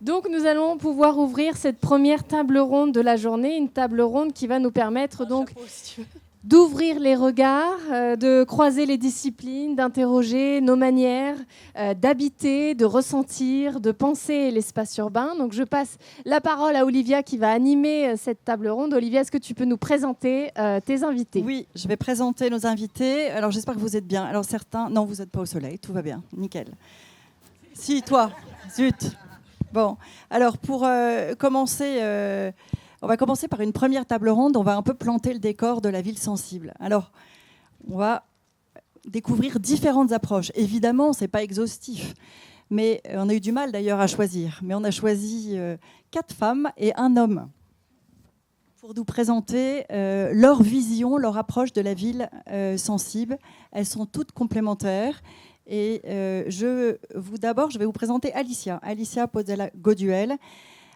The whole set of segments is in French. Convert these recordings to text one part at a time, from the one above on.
Donc nous allons pouvoir ouvrir cette première table ronde de la journée, une table ronde qui va nous permettre donc d'ouvrir les regards, de croiser les disciplines, d'interroger nos manières d'habiter, de ressentir, de penser l'espace urbain. Donc je passe la parole à Olivia qui va animer cette table ronde. Olivia, est-ce que tu peux nous présenter tes invités ? Oui, je vais présenter nos invités. Alors j'espère que vous êtes bien. Alors certains, non, vous n'êtes pas au soleil, tout va bien, nickel. Si, toi, zut. Bon, alors pour commencer, on va commencer par une première table ronde. On va un peu planter le décor de la ville sensible. Alors, on va découvrir différentes approches. Évidemment, ce n'est pas exhaustif, mais on a eu du mal d'ailleurs à choisir. Mais on a choisi 4 femmes et un homme pour nous présenter leur vision, leur approche de la ville sensible. Elles sont toutes complémentaires. Et d'abord, je vais vous présenter Alicia Podella-Goduel.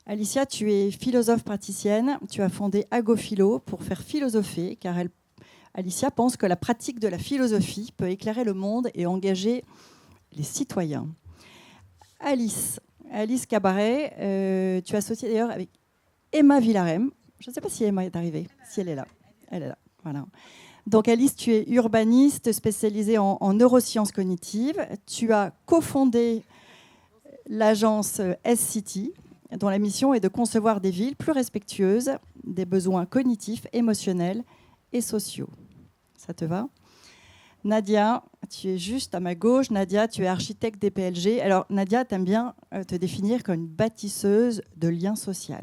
Alicia, tu es philosophe praticienne. Tu as fondé Agophilo pour faire philosopher, car Alicia pense que la pratique de la philosophie peut éclairer le monde et engager les citoyens. Alice Cabaret, tu es associée d'ailleurs avec Emma Villarem. Je ne sais pas si Emma est arrivée, si elle est là. Elle est là, voilà. Donc Alice, tu es urbaniste spécialisée en neurosciences cognitives. Tu as cofondé l'agence S-City, dont la mission est de concevoir des villes plus respectueuses des besoins cognitifs, émotionnels et sociaux. Ça te va ? Nadia, tu es juste à ma gauche. Nadia, tu es architecte des PLG. Alors Nadia, tu aimes bien te définir comme une bâtisseuse de liens sociaux.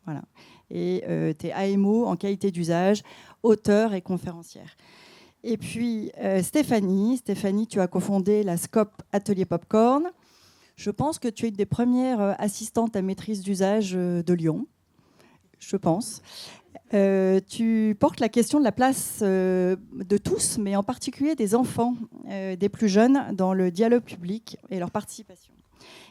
Voilà. Et tu es AMO en qualité d'usage, auteure et conférencière. Et puis Stéphanie, tu as cofondé la SCOP Atelier Popcorn. Je pense que tu es une des premières assistantes à maîtrise d'usage de Lyon. Je pense. Tu portes la question de la place de tous, mais en particulier des enfants, des plus jeunes, dans le dialogue public et leur participation.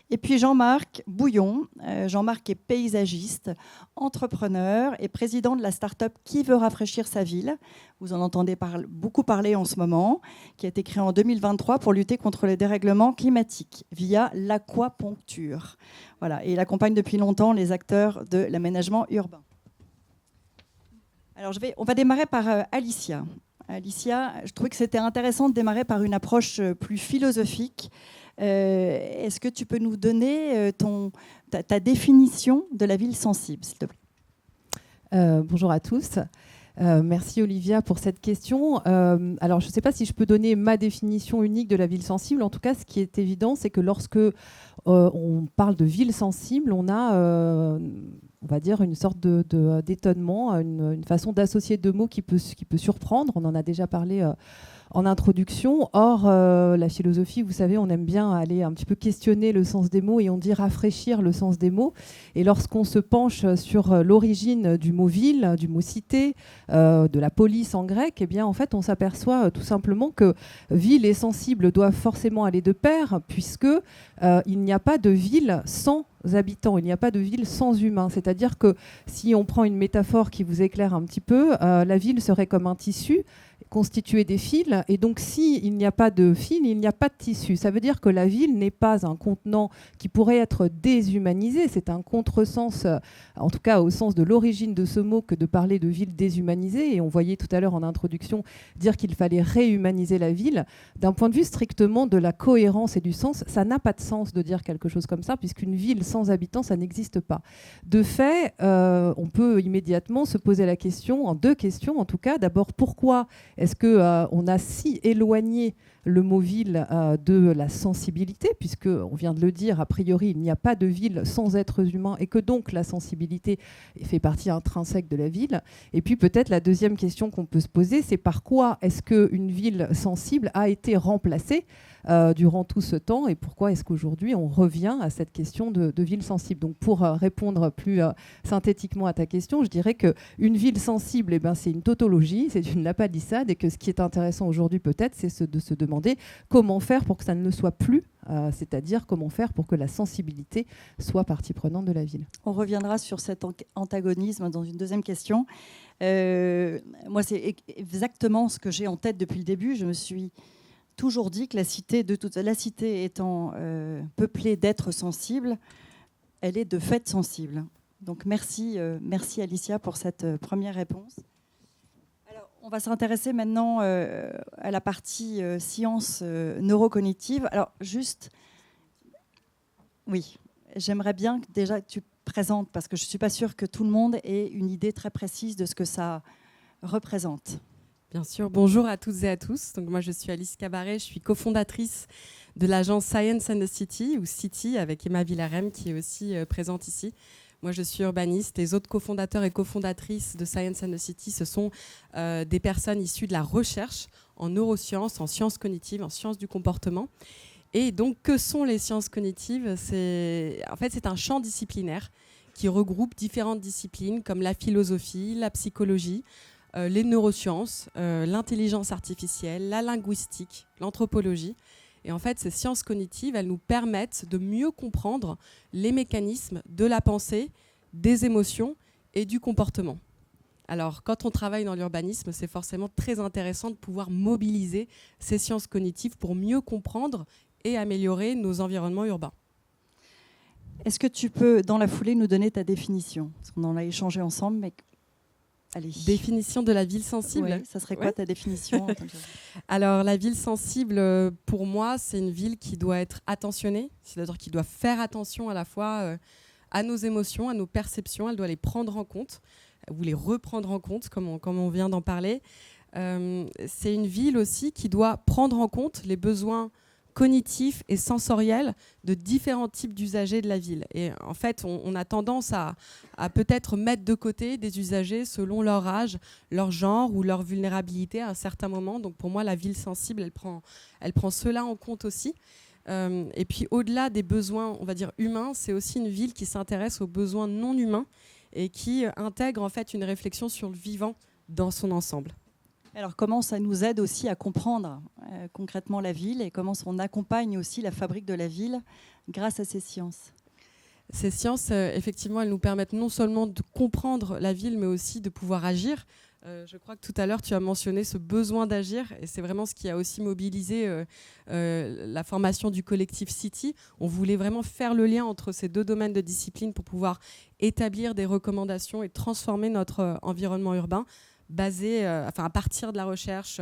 Et puis Jean-Marc Bouillon. Jean-Marc est paysagiste, entrepreneur et président de la start-up Qui veut rafraîchir sa ville. Vous en entendez beaucoup parler en ce moment, qui a été créée en 2023 pour lutter contre les dérèglements climatiques via l'aquaponcture. Voilà, et il accompagne depuis longtemps les acteurs de l'aménagement urbain. Alors on va démarrer par Alicia. Alicia, je trouvais que c'était intéressant de démarrer par une approche plus philosophique. Est-ce que tu peux nous donner ta définition de la ville sensible, s'il te plaît ? Bonjour à tous. Merci Olivia pour cette question. Alors je ne sais pas si je peux donner ma définition unique de la ville sensible. En tout cas, ce qui est évident, c'est que lorsque on parle de ville sensible, on a, on va dire, une sorte d'étonnement, une façon d'associer deux mots qui peut surprendre. On en a déjà parlé en introduction. Or, la philosophie, vous savez, on aime bien aller un petit peu questionner le sens des mots et on dit rafraîchir le sens des mots. Et lorsqu'on se penche sur l'origine du mot ville, du mot cité, de la police en grec, eh bien, en fait, on s'aperçoit tout simplement que ville et sensible doivent forcément aller de pair, puisque il n'y a pas de ville sans habitants, il n'y a pas de ville sans humains. C'est-à-dire que si on prend une métaphore qui vous éclaire un petit peu, la ville serait comme un tissu constitué des fils, et donc s'il n'y a pas de fil, il n'y a pas de tissu. Ça veut dire que la ville n'est pas un contenant qui pourrait être déshumanisé, c'est un contresens, en tout cas au sens de l'origine de ce mot, que de parler de ville déshumanisée, et on voyait tout à l'heure en introduction dire qu'il fallait réhumaniser la ville. D'un point de vue strictement de la cohérence et du sens, ça n'a pas de sens de dire quelque chose comme ça, puisqu'une ville sans habitants, ça n'existe pas. De fait, on peut immédiatement se poser la question, en deux questions en tout cas. D'abord, pourquoi est-ce qu'on a si éloigné le mot ville de la sensibilité, puisque, on vient de le dire, a priori, il n'y a pas de ville sans êtres humains et que donc la sensibilité fait partie intrinsèque de la ville. Et puis peut-être la deuxième question qu'on peut se poser, c'est par quoi est-ce qu'une ville sensible a été remplacée durant tout ce temps et pourquoi est-ce qu'aujourd'hui on revient à cette question de ville sensible. Donc pour répondre plus synthétiquement à ta question, je dirais qu'une ville sensible, eh ben, c'est une tautologie, c'est une lapalissade, et que ce qui est intéressant aujourd'hui peut-être, c'est de se demander comment faire pour que ça ne le soit plus, c'est-à-dire comment faire pour que la sensibilité soit partie prenante de la ville. On reviendra sur cet antagonisme dans une deuxième question. Moi, c'est exactement ce que j'ai en tête depuis le début. Je me suis toujours dit que la cité étant peuplée d'êtres sensibles, elle est de fait sensible. Donc merci Alicia pour cette première réponse. Alors, on va s'intéresser maintenant à la partie sciences neurocognitives. Alors juste, oui, j'aimerais bien que déjà tu présentes, parce que je ne suis pas sûre que tout le monde ait une idée très précise de ce que ça représente. Bien sûr, bonjour à toutes et à tous. Donc moi je suis Alice Cabaret, je suis cofondatrice de l'agence Science and the City, ou City, avec Emma Villarem qui est aussi présente ici. Moi je suis urbaniste. Les autres cofondateurs et cofondatrices de Science and the City, ce sont des personnes issues de la recherche en neurosciences, en sciences cognitives, en sciences du comportement. Et donc que sont les sciences cognitives ? C'est un champ disciplinaire qui regroupe différentes disciplines comme la philosophie, la psychologie, les neurosciences, l'intelligence artificielle, la linguistique, l'anthropologie. Et en fait, ces sciences cognitives, elles nous permettent de mieux comprendre les mécanismes de la pensée, des émotions et du comportement. Alors, quand on travaille dans l'urbanisme, c'est forcément très intéressant de pouvoir mobiliser ces sciences cognitives pour mieux comprendre et améliorer nos environnements urbains. Est-ce que tu peux, dans la foulée, nous donner ta définition ? Parce qu'on en a échangé ensemble, mais... Allez. Définition de la ville sensible. Oui, ça serait quoi ta définition ? Alors, la ville sensible, pour moi, c'est une ville qui doit être attentionnée, c'est-à-dire qui doit faire attention à la fois à nos émotions, à nos perceptions, elle doit les prendre en compte, ou les reprendre en compte, comme on vient d'en parler. C'est une ville aussi qui doit prendre en compte les besoins cognitifs et sensoriels de différents types d'usagers de la ville. Et en fait, on a tendance à peut-être mettre de côté des usagers selon leur âge, leur genre ou leur vulnérabilité à un certain moment. Donc pour moi, la ville sensible, elle prend cela en compte aussi. Et puis au-delà des besoins, on va dire humains, c'est aussi une ville qui s'intéresse aux besoins non humains et qui intègre en fait une réflexion sur le vivant dans son ensemble. Alors comment ça nous aide aussi à comprendre concrètement la ville et comment on accompagne aussi la fabrique de la ville grâce à ces sciences ? Ces sciences, effectivement, elles nous permettent non seulement de comprendre la ville, mais aussi de pouvoir agir. Je crois que tout à l'heure, tu as mentionné ce besoin d'agir, et c'est vraiment ce qui a aussi mobilisé la formation du collectif City. On voulait vraiment faire le lien entre ces deux domaines de discipline pour pouvoir établir des recommandations et transformer notre environnement urbain, à partir de la recherche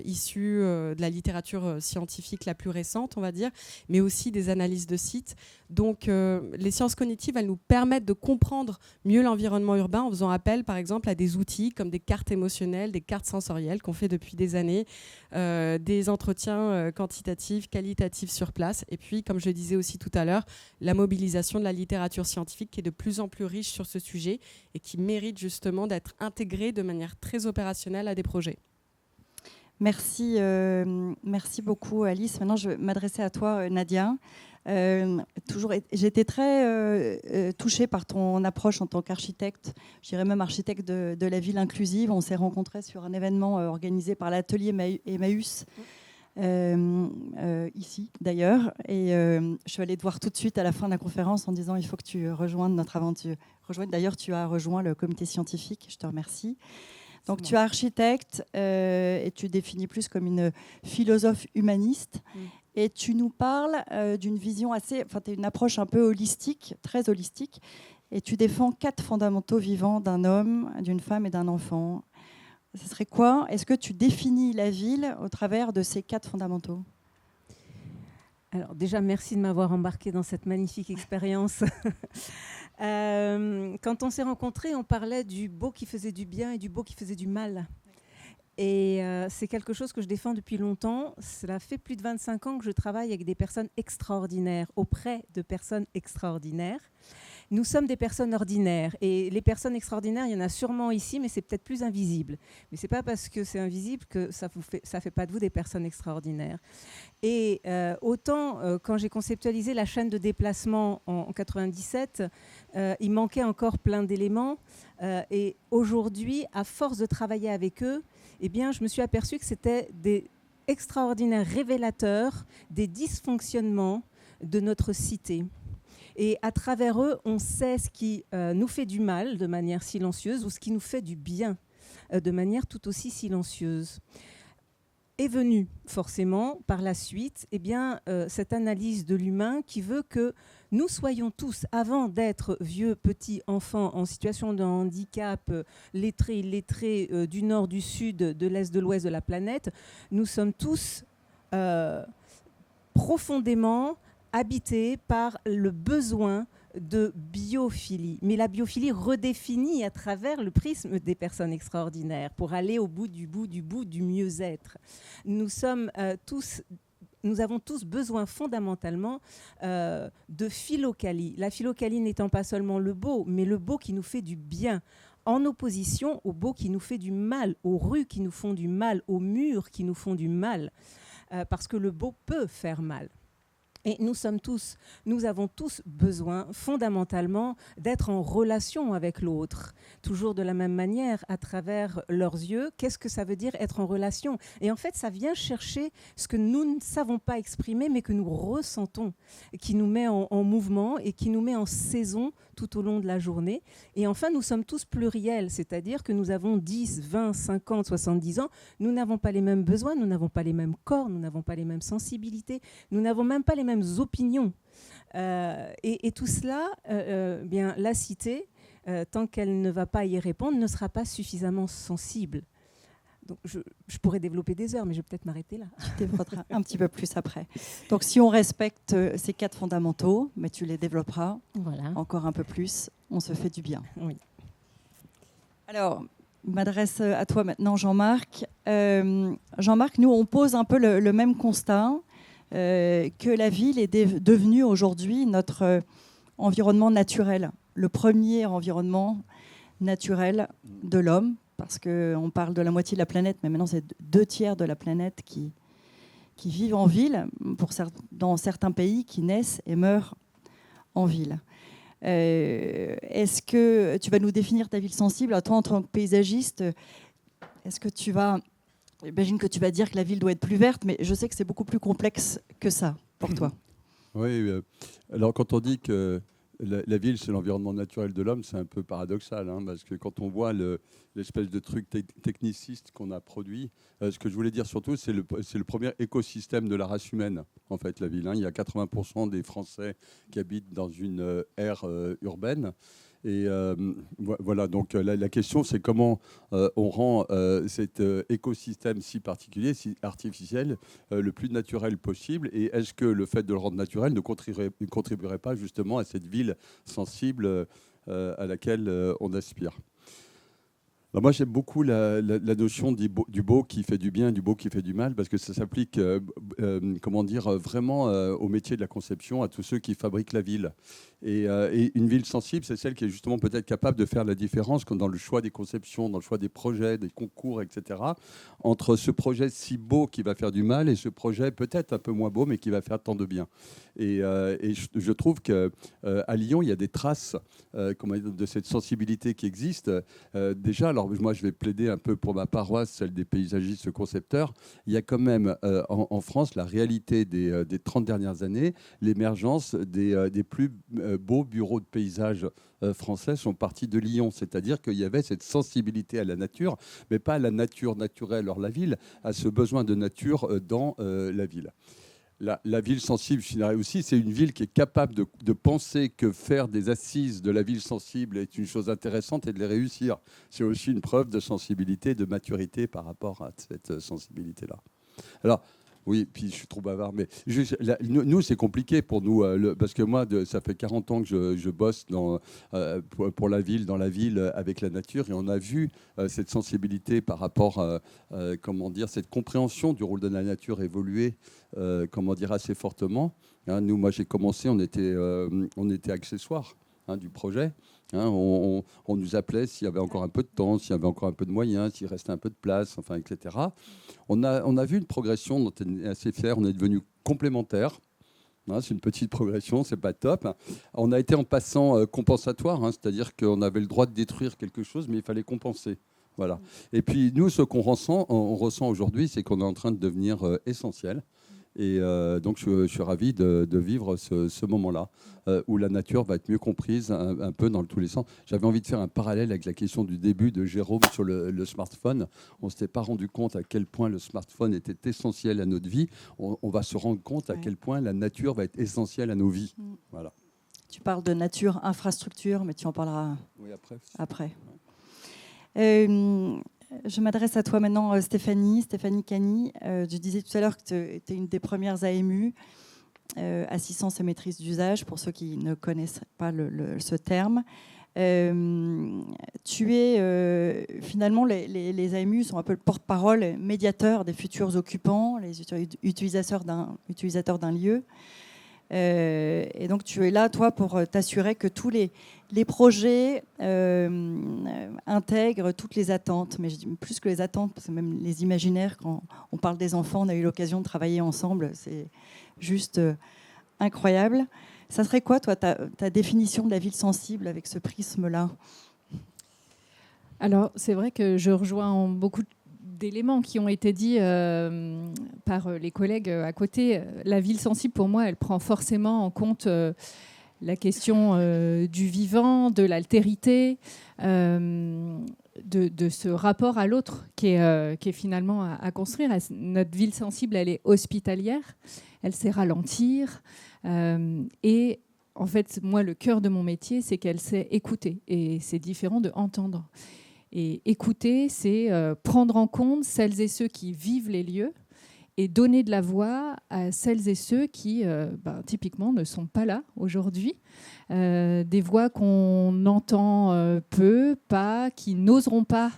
issue de la littérature scientifique la plus récente, on va dire, mais aussi des analyses de sites. Donc les sciences cognitives, elles nous permettent de comprendre mieux l'environnement urbain en faisant appel, par exemple, à des outils comme des cartes émotionnelles, des cartes sensorielles qu'on fait depuis des années, des entretiens quantitatifs, qualitatifs sur place, et puis, comme je le disais aussi tout à l'heure, la mobilisation de la littérature scientifique qui est de plus en plus riche sur ce sujet et qui mérite justement d'être intégrée de manière très opérationnelle à des projets. Merci beaucoup Alice. Maintenant, je vais m'adresser à toi Nadia. J'ai été très touchée par ton approche en tant qu'architecte, je dirais même architecte de la ville inclusive. On s'est rencontrés sur un événement organisé par l'atelier Emmaüs, ici d'ailleurs. Et je suis allée te voir tout de suite à la fin de la conférence en disant il faut que tu rejoignes notre aventure. D'ailleurs, tu as rejoint le comité scientifique, je te remercie. Donc tu es architecte et tu définis plus comme une philosophe humaniste. Et tu nous parles d'une vision tu as une approche un peu holistique, très holistique. Et tu défends 4 fondamentaux vivants d'un homme, d'une femme et d'un enfant. Ce serait quoi ? Est-ce que tu définis la ville au travers de ces 4 fondamentaux ? Alors déjà, merci de m'avoir embarquée dans cette magnifique expérience. Quand on s'est rencontrés, on parlait du beau qui faisait du bien et du beau qui faisait du mal. Et c'est quelque chose que je défends depuis longtemps. Cela fait plus de 25 ans que je travaille avec des personnes extraordinaires, auprès de personnes extraordinaires. Nous sommes des personnes ordinaires. Et les personnes extraordinaires, il y en a sûrement ici, mais c'est peut-être plus invisible. Mais ce n'est pas parce que c'est invisible que ça fait pas de vous des personnes extraordinaires. Et autant, quand j'ai conceptualisé la chaîne de déplacement en 97, il manquait encore plein d'éléments. Et aujourd'hui, à force de travailler avec eux, eh bien, je me suis aperçue que c'était des extraordinaires révélateurs des dysfonctionnements de notre cité. Et à travers eux, on sait ce qui nous fait du mal de manière silencieuse ou ce qui nous fait du bien de manière tout aussi silencieuse. est venue forcément par la suite cette analyse de l'humain qui veut que nous soyons tous, avant d'être vieux, petits, enfants en situation de handicap, lettrés, illettrés, du nord, du sud, de l'est, de l'ouest de la planète, nous sommes tous profondément habités par le besoin de biophilie, mais la biophilie redéfinie à travers le prisme des personnes extraordinaires pour aller au bout du mieux-être. Nous avons tous besoin fondamentalement de philokalie. La philokalie n'étant pas seulement le beau, mais le beau qui nous fait du bien, en opposition au beau qui nous fait du mal, aux rues qui nous font du mal, aux murs qui nous font du mal, parce que le beau peut faire mal. Et nous avons tous besoin fondamentalement d'être en relation avec l'autre, toujours de la même manière, à travers leurs yeux. Qu'est-ce que ça veut dire être en relation ? Et en fait, ça vient chercher ce que nous ne savons pas exprimer, mais que nous ressentons, qui nous met en mouvement et qui nous met en saison tout au long de la journée. Et enfin, nous sommes tous pluriels, c'est-à-dire que nous avons 10, 20, 50, 70 ans. Nous n'avons pas les mêmes besoins, nous n'avons pas les mêmes corps, nous n'avons pas les mêmes sensibilités, nous n'avons même pas les mêmes opinions. Et tout cela, bien, la cité, tant qu'elle ne va pas y répondre, ne sera pas suffisamment sensible. Donc je pourrais développer des heures, mais je vais peut-être m'arrêter là. Tu développeras un petit peu plus après. Donc si on respecte ces 4 fondamentaux, mais tu les développeras encore un peu plus, on se fait du bien. Oui. Alors, je m'adresse à toi maintenant, Jean-Marc. Jean-Marc, nous, on pose un peu le même constat, que la ville est devenue aujourd'hui notre environnement naturel, le premier environnement naturel de l'homme, parce qu'on parle de la moitié de la planète, mais maintenant c'est 2/3 de la planète qui vivent en ville, dans certains pays qui naissent et meurent en ville. Est-ce que tu vas nous définir ta ville sensible ? Toi, en tant que paysagiste, est-ce que j'imagine que tu vas dire que la ville doit être plus verte, mais je sais que c'est beaucoup plus complexe que ça pour toi. Oui, alors quand on dit que la ville, c'est l'environnement naturel de l'homme, c'est un peu paradoxal, hein, parce que quand on voit l'espèce de truc techniciste qu'on a produit, ce que je voulais dire surtout, c'est le premier écosystème de la race humaine, en fait, la ville. Hein. Il y a 80% des Français qui habitent dans une aire urbaine. Et voilà, donc la question, c'est comment on rend cet écosystème si particulier, si artificiel, le plus naturel possible. Et est-ce que le fait de le rendre naturel ne contribuerait pas justement à cette ville sensible à laquelle on aspire ? Alors moi, j'aime beaucoup la notion du beau qui fait du bien, du beau qui fait du mal, parce que ça s'applique vraiment au métier de la conception, à tous ceux qui fabriquent la ville. Et une ville sensible, c'est celle qui est justement peut-être capable de faire la différence dans le choix des conceptions, dans le choix des projets, des concours, etc., entre ce projet si beau qui va faire du mal et ce projet peut-être un peu moins beau, mais qui va faire tant de bien. Et je trouve qu'à Lyon, il y a des traces de cette sensibilité qui existe. Déjà, alors moi, je vais plaider un peu pour ma paroisse, celle des paysagistes concepteurs. Il y a quand même en France la réalité des 30 dernières années, l'émergence des plus beaux bureaux de paysage français sont partis de Lyon. C'est-à-dire qu'il y avait cette sensibilité à la nature, mais pas à la nature naturelle hors la ville, à ce besoin de nature dans la ville. La ville sensible, je dirais aussi, c'est une ville qui est capable de penser que faire des assises de la ville sensible est une chose intéressante et de les réussir. C'est aussi une preuve de sensibilité, de maturité par rapport à cette sensibilité-là. Alors, oui, puis je suis trop bavard, mais nous, c'est compliqué pour nous, parce que moi, ça fait 40 ans que je bosse pour la ville, dans la ville, avec la nature, et on a vu cette sensibilité par rapport à, cette compréhension du rôle de la nature évoluer, assez fortement. Hein, nous, moi, j'ai commencé, on était accessoires du projet. Hein, on nous appelait s'il y avait encore un peu de temps, s'il y avait encore un peu de moyens, s'il restait un peu de place, etc. On a vu une progression dont on est assez fiers. On est devenus complémentaires. Hein, c'est une petite progression, c'est pas top. On a été en passant compensatoire, c'est-à-dire qu'on avait le droit de détruire quelque chose, mais il fallait compenser. Voilà. Et puis nous, ce qu'on ressent aujourd'hui, c'est qu'on est en train de devenir essentiel. Et donc, je suis ravi de vivre ce moment-là, où la nature va être mieux comprise un peu dans tous les sens. J'avais envie de faire un parallèle avec la question du début de Jérôme sur le smartphone. On ne s'était pas rendu compte à quel point le smartphone était essentiel à notre vie. On va se rendre compte à quel point la nature va être essentielle à nos vies. Voilà. Tu parles de nature, infrastructure, mais tu en parleras après. Je m'adresse à toi maintenant, Stéphanie Cani. Je disais tout à l'heure que tu es une des premières AMU, assistance et maîtrise d'usage, pour ceux qui ne connaissent pas ce terme. Tu es finalement, les AMU sont un peu le porte-parole, médiateur des futurs occupants, les utilisateurs d'un lieu. Et donc tu es là, toi, pour t'assurer que tous les projets intègrent toutes les attentes. Mais je dis plus que les attentes, parce que même les imaginaires, quand on parle des enfants, on a eu l'occasion de travailler ensemble, c'est juste incroyable. Ça serait quoi, toi, ta définition de la ville sensible avec ce prisme-là ? Alors, c'est vrai que je rejoins beaucoup d'éléments qui ont été dits par les collègues à côté. La ville sensible, pour moi, elle prend forcément en compte la question du vivant, de l'altérité, de ce rapport à l'autre qui est finalement à construire. Notre ville sensible, elle est hospitalière, elle sait ralentir. Et en fait, moi, le cœur de mon métier, c'est qu'elle sait écouter. Et c'est différent de entendre. Et écouter, c'est prendre en compte celles et ceux qui vivent les lieux et donner de la voix à celles et ceux qui, typiquement, ne sont pas là aujourd'hui. Des voix qu'on entend peu, pas, qui n'oseront pas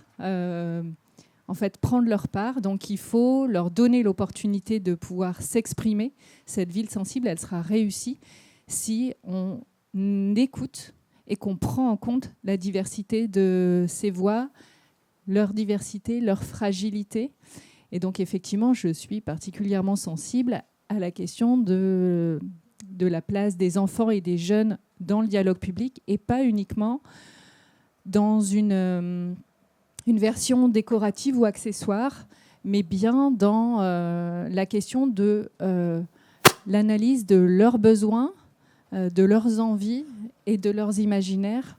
en fait, prendre leur part. Donc, il faut leur donner l'opportunité de pouvoir s'exprimer. Cette ville sensible, elle sera réussie si on écoute et qu'on prend en compte la diversité de ces voix, leur diversité, leur fragilité. Et donc, effectivement, je suis particulièrement sensible à la question de la place des enfants et des jeunes dans le dialogue public, et pas uniquement dans une version décorative ou accessoire, mais bien dans la question de l'analyse de leurs besoins, de leurs envies et de leurs imaginaires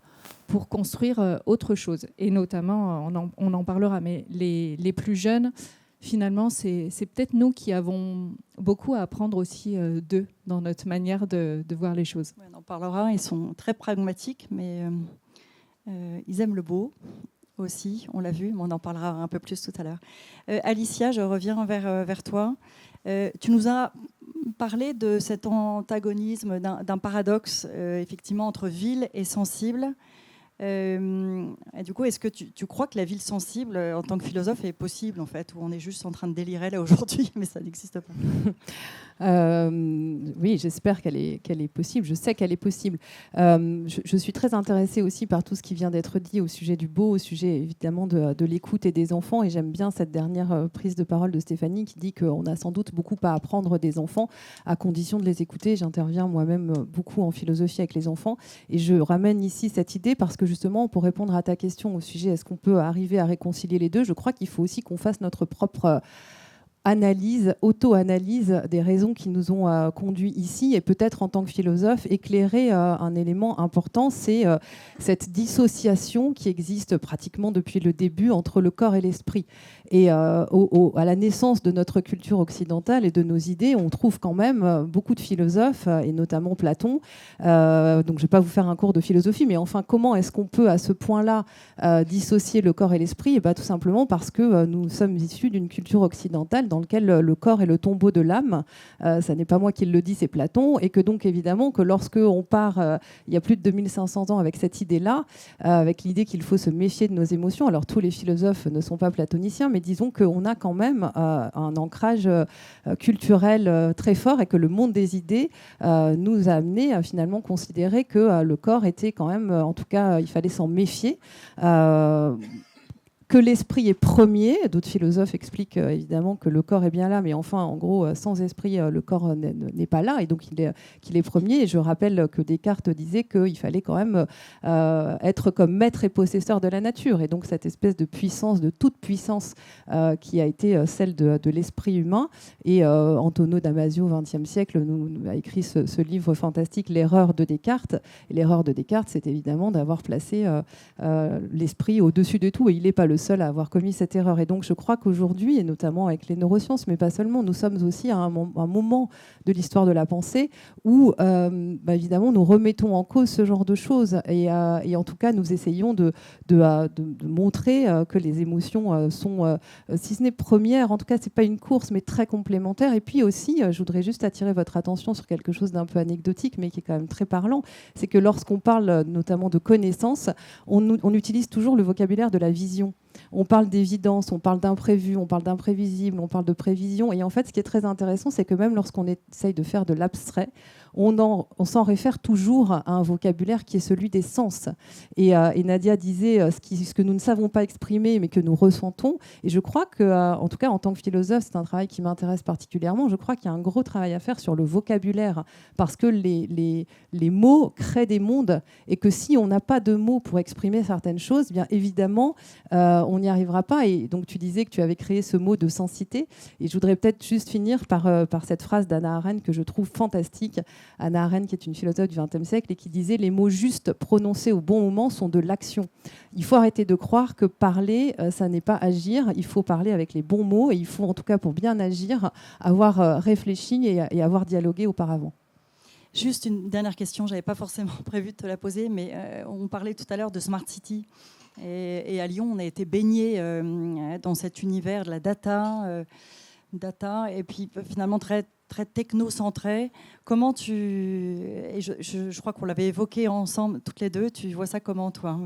pour construire autre chose. Et notamment, on en parlera, mais les plus jeunes, finalement, c'est peut-être nous qui avons beaucoup à apprendre aussi d'eux dans notre manière de voir les choses. On en parlera, ils sont très pragmatiques, mais ils aiment le beau aussi, on l'a vu, mais on en parlera un peu plus tout à l'heure. Alicia, je reviens vers toi. Tu nous as parlé de cet antagonisme, d'un paradoxe, effectivement, entre ville et sensible. Et du coup, est-ce que tu crois que la ville sensible, en tant que philosophe, est possible, en fait, ou on est juste en train de délirer là aujourd'hui, mais ça n'existe pas? Oui, j'espère qu'elle est possible. Je sais qu'elle est possible. Je suis très intéressée aussi par tout ce qui vient d'être dit au sujet du beau, au sujet évidemment de l'écoute et des enfants. Et j'aime bien cette dernière prise de parole de Stéphanie qui dit qu'on a sans doute beaucoup à apprendre des enfants, à condition de les écouter. J'interviens moi-même beaucoup en philosophie avec les enfants. Et je ramène ici cette idée parce que justement, pour répondre à ta question au sujet, est-ce qu'on peut arriver à réconcilier les deux, je crois qu'il faut aussi qu'on fasse notre propre auto-analyse des raisons qui nous ont conduits ici, et peut-être en tant que philosophe éclairer un élément important, c'est cette dissociation qui existe pratiquement depuis le début entre le corps et l'esprit. Et à la naissance de notre culture occidentale et de nos idées, on trouve quand même beaucoup de philosophes, et notamment Platon. Donc je ne vais pas vous faire un cours de philosophie, mais enfin, comment est-ce qu'on peut à ce point-là dissocier le corps et l'esprit? Et tout simplement parce que nous sommes issus d'une culture occidentale dans laquelle le corps est le tombeau de l'âme. Ça n'est pas moi qui le dis, c'est Platon. Et que donc, évidemment, que lorsque on part il y a plus de 2500 ans avec cette idée-là, avec l'idée qu'il faut se méfier de nos émotions, alors tous les philosophes ne sont pas platoniciens, mais disons qu'on a quand même un ancrage culturel très fort, et que le monde des idées nous a amené à finalement considérer que le corps était quand même, en tout cas, il fallait s'en méfier. que l'esprit est premier. D'autres philosophes expliquent évidemment que le corps est bien là, mais enfin, en gros, sans esprit, le corps n'est pas là, et donc qu'il est premier. Et je rappelle que Descartes disait qu'il fallait quand même être comme maître et possesseur de la nature. Et donc cette espèce de puissance, de toute puissance, qui a été celle de l'esprit humain. Et Antonio Damasio, au XXe siècle, nous a écrit ce livre fantastique, L'erreur de Descartes. Et l'erreur de Descartes, c'est évidemment d'avoir placé l'esprit au-dessus de tout. Et il n'est pas le seul à avoir commis cette erreur. Et donc je crois qu'aujourd'hui, et notamment avec les neurosciences, mais pas seulement, nous sommes aussi à un moment de l'histoire de la pensée où évidemment nous remettons en cause ce genre de choses. Et en tout cas, nous essayons de montrer que les émotions sont, si ce n'est première, en tout cas, c'est pas une course, mais très complémentaire. Et puis aussi, je voudrais juste attirer votre attention sur quelque chose d'un peu anecdotique, mais qui est quand même très parlant. C'est que lorsqu'on parle notamment de connaissances, on utilise toujours le vocabulaire de la vision. On parle d'évidence, on parle d'imprévu, on parle d'imprévisible, on parle de prévision. Et en fait, ce qui est très intéressant, c'est que même lorsqu'on essaye de faire de l'abstrait, on s'en réfère toujours à un vocabulaire qui est celui des sens. Et Nadia disait ce que nous ne savons pas exprimer, mais que nous ressentons. Et je crois que, en tout cas, en tant que philosophe, c'est un travail qui m'intéresse particulièrement. Je crois qu'il y a un gros travail à faire sur le vocabulaire, parce que les mots créent des mondes, et que si on n'a pas de mots pour exprimer certaines choses, bien évidemment, on n'y arrivera pas. Et donc, tu disais que tu avais créé ce mot de sensité. Et je voudrais peut-être juste finir par cette phrase d'Hannah Arendt que je trouve fantastique. Hannah Arendt, qui est une philosophe du XXe siècle, et qui disait « Les mots justes prononcés au bon moment sont de l'action ». Il faut arrêter de croire que parler, ça n'est pas agir. Il faut parler avec les bons mots, et il faut, en tout cas pour bien agir, avoir réfléchi et avoir dialogué auparavant. Juste une dernière question, je n'avais pas forcément prévu de te la poser, mais on parlait tout à l'heure de Smart City. Et à Lyon, on a été baigné dans cet univers de la data, et puis finalement très technocentré. Comment et je crois qu'on l'avait évoqué ensemble, toutes les deux, tu vois ça comment, toi?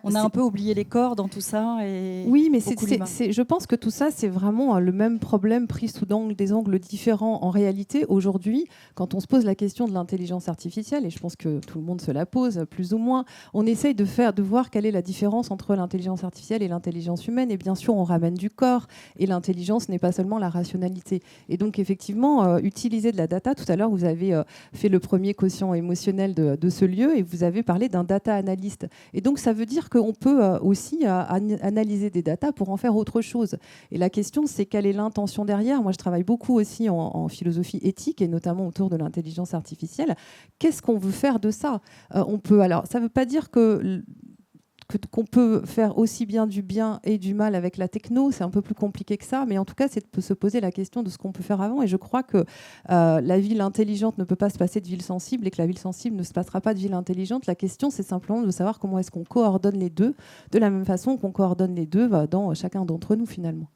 On a un peu oublié les corps dans tout ça. Oui, mais je pense que tout ça, c'est vraiment le même problème pris sous des angles différents. En réalité, aujourd'hui, quand on se pose la question de l'intelligence artificielle, et je pense que tout le monde se la pose, plus ou moins, on essaye de voir quelle est la différence entre l'intelligence artificielle et l'intelligence humaine. Et bien sûr, on ramène du corps, et l'intelligence n'est pas seulement la rationalité. Et donc, effectivement, utiliser de la data, tout à l'heure, vous avez fait le premier quotient émotionnel de ce lieu, et vous avez parlé d'un data analyst. Et donc, ça veut dire qu'on peut aussi analyser des data pour en faire autre chose. Et la question, c'est quelle est l'intention derrière. Moi, je travaille beaucoup aussi en philosophie éthique, et notamment autour de l'intelligence artificielle. Qu'est-ce qu'on veut faire de ça? Alors, ça ne veut pas dire qu'on peut faire aussi bien du bien et du mal avec la techno, c'est un peu plus compliqué que ça, mais en tout cas, c'est de se poser la question de ce qu'on peut faire avant. Et je crois que la ville intelligente ne peut pas se passer de ville sensible, et que la ville sensible ne se passera pas de ville intelligente. La question, c'est simplement de savoir comment est-ce qu'on coordonne les deux, de la même façon qu'on coordonne les deux dans chacun d'entre nous, finalement.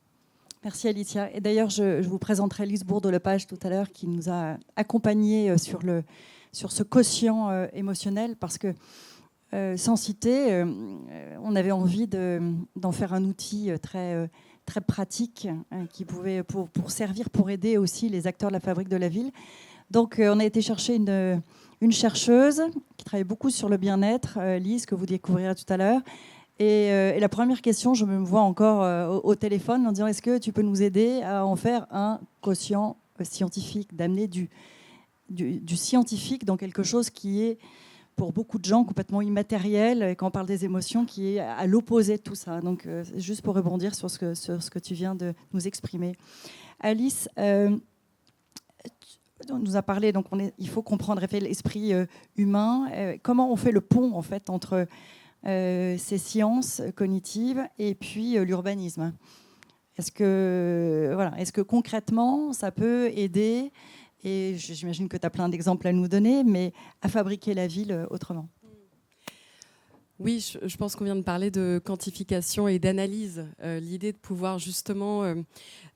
Merci Alicia. Et d'ailleurs, je vous présenterai Lise Bourdelepage tout à l'heure, qui nous a accompagnés sur ce quotient émotionnel, parce que sans citer, on avait envie d'en faire un outil très pratique, qui pouvait pour servir, pour aider aussi les acteurs de la fabrique de la ville. Donc on a été chercher une chercheuse qui travaille beaucoup sur le bien-être, Lise, que vous découvrirez tout à l'heure. Et la première question, je me vois encore au téléphone en disant: est-ce que tu peux nous aider à en faire un quotient scientifique, d'amener du scientifique dans quelque chose qui est, pour beaucoup de gens, complètement immatériel, et quand on parle des émotions, qui est à l'opposé de tout ça. Donc, juste pour rebondir sur ce que tu viens de nous exprimer. Alice, on nous a parlé, donc il faut comprendre l'esprit humain. Comment on fait le pont, en fait, entre ces sciences cognitives et puis l'urbanisme? Est-ce que concrètement, ça peut aider, et j'imagine que tu as plein d'exemples à nous donner, mais à fabriquer la ville autrement? Oui, je pense qu'on vient de parler de quantification et d'analyse. L'idée de pouvoir justement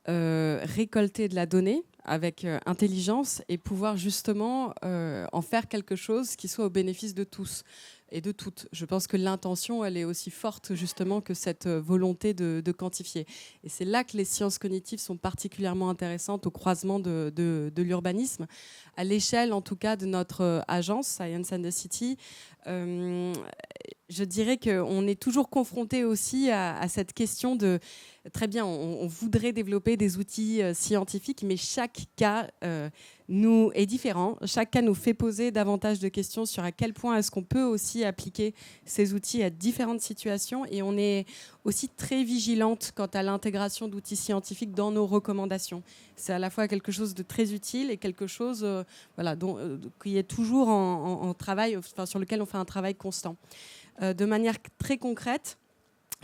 récolter de la donnée avec intelligence et pouvoir justement en faire quelque chose qui soit au bénéfice de tous et de toutes. Je pense que l'intention, elle est aussi forte justement que cette volonté de quantifier. Et c'est là que les sciences cognitives sont particulièrement intéressantes au croisement de l'urbanisme. À l'échelle, en tout cas, de notre agence, Science and the City, je dirais qu'on est toujours confronté aussi à cette question de, très bien, on voudrait développer des outils scientifiques, mais chaque cas nous est différent. Chaque cas nous fait poser davantage de questions sur à quel point est-ce qu'on peut aussi appliquer ces outils à différentes situations. Et on est aussi très vigilante quant à l'intégration d'outils scientifiques dans nos recommandations. C'est à la fois quelque chose de très utile et quelque chose qui est toujours en travail, enfin, sur lequel on fait un travail constant. De manière très concrète,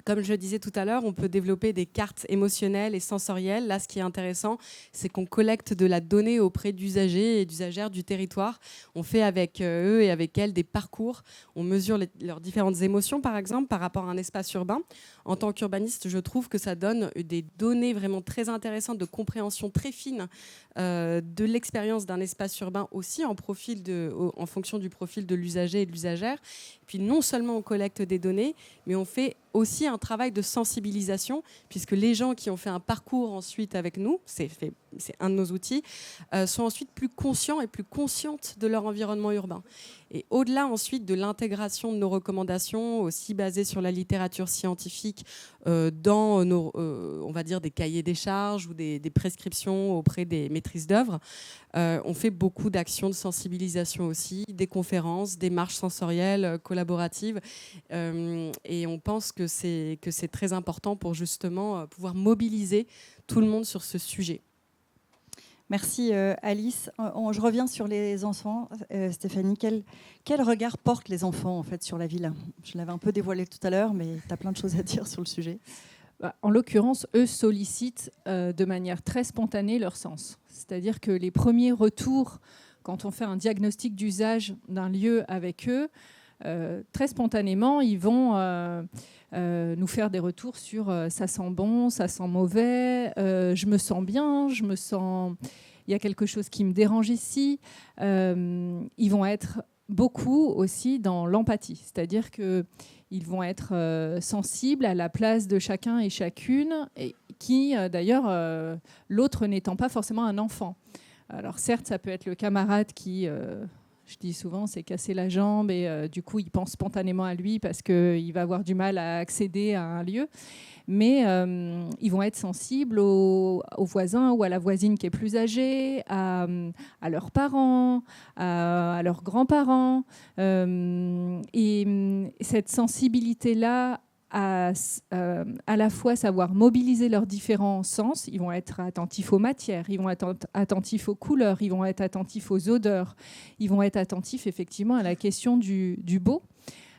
comme je le disais tout à l'heure, on peut développer des cartes émotionnelles et sensorielles. Là, ce qui est intéressant, c'est qu'on collecte de la donnée auprès d'usagers et d'usagères du territoire. On fait avec eux et avec elles des parcours. On mesure leurs différentes émotions, par exemple, par rapport à un espace urbain. En tant qu'urbaniste, je trouve que ça donne des données vraiment très intéressantes de compréhension très fine de l'expérience d'un espace urbain aussi en fonction du profil de l'usager et de l'usagère. Puis non seulement on collecte des données, mais on fait aussi un travail de sensibilisation, puisque les gens qui ont fait un parcours ensuite avec nous, c'est un de nos outils, sont ensuite plus conscients et plus conscientes de leur environnement urbain. Et au-delà ensuite de l'intégration de nos recommandations, aussi basées sur la littérature scientifique, dans nos, on va dire, des cahiers des charges ou des prescriptions auprès des maîtrises d'œuvre, on fait beaucoup d'actions de sensibilisation aussi, des conférences, des marches sensorielles collaboratives, et on pense que c'est très important pour justement pouvoir mobiliser tout le monde sur ce sujet. Merci Alice. Je reviens sur les enfants. Stéphanie, quel regard portent les enfants en fait, sur la ville ? Je l'avais un peu dévoilé tout à l'heure, mais tu as plein de choses à dire sur le sujet. En l'occurrence, eux sollicitent de manière très spontanée leur sens. C'est-à-dire que les premiers retours, quand on fait un diagnostic d'usage d'un lieu avec eux, très spontanément, ils vont nous faire des retours sur ça sent bon, ça sent mauvais, je me sens bien, il y a quelque chose qui me dérange ici. Ils vont être beaucoup aussi dans l'empathie, c'est-à-dire qu'ils vont être sensibles à la place de chacun et chacune, et qui d'ailleurs, l'autre n'étant pas forcément un enfant. Alors certes, ça peut être le camarade qui... je dis souvent, c'est casser la jambe et du coup, il pense spontanément à lui parce qu'il va avoir du mal à accéder à un lieu. Mais ils vont être sensibles aux voisins ou à la voisine qui est plus âgée, à leurs parents, à leurs grands-parents. Et cette sensibilité-là, à la fois savoir mobiliser leurs différents sens. Ils vont être attentifs aux matières, ils vont être attentifs aux couleurs, ils vont être attentifs aux odeurs, ils vont être attentifs effectivement à la question du beau.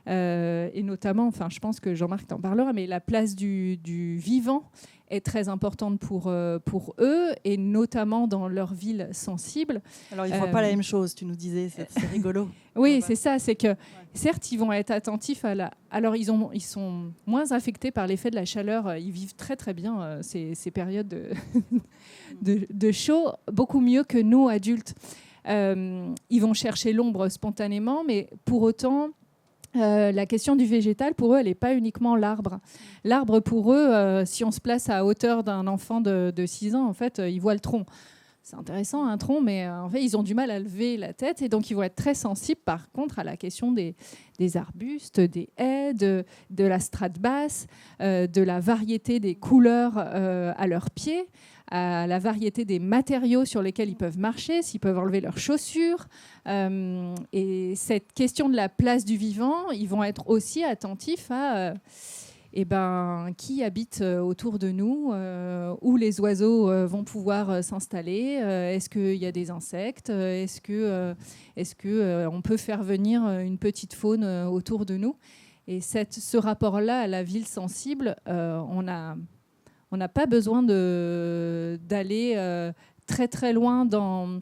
Et notamment, enfin, je pense que Jean-Marc t'en parlera, mais la place du vivant est très importante pour eux, et notamment dans leur ville sensible. Alors, ils ne voient pas la même chose, tu nous disais, c'est rigolo. Oui, c'est ça, c'est que certes, ils vont être attentifs à la... Alors, ils sont moins affectés par l'effet de la chaleur, ils vivent très très bien ces périodes de chaud, beaucoup mieux que nous, adultes. Ils vont chercher l'ombre spontanément, mais pour autant... la question du végétal, pour eux, elle n'est pas uniquement l'arbre. L'arbre, pour eux, si on se place à hauteur d'un enfant de 6 ans, en fait, ils voient le tronc. C'est intéressant, un tronc, mais en fait, ils ont du mal à lever la tête, et donc ils vont être très sensibles, par contre, à la question des arbustes, des haies, de la strate basse, de la variété des couleurs à leurs pieds, à la variété des matériaux sur lesquels ils peuvent marcher, s'ils peuvent enlever leurs chaussures. Et cette question de la place du vivant, ils vont être aussi attentifs à qui habite autour de nous, où les oiseaux vont pouvoir s'installer, est-ce qu'il y a des insectes, est-ce que on peut faire venir une petite faune autour de nous. Et ce rapport-là à la ville sensible, on n'a pas besoin d'aller très très loin dans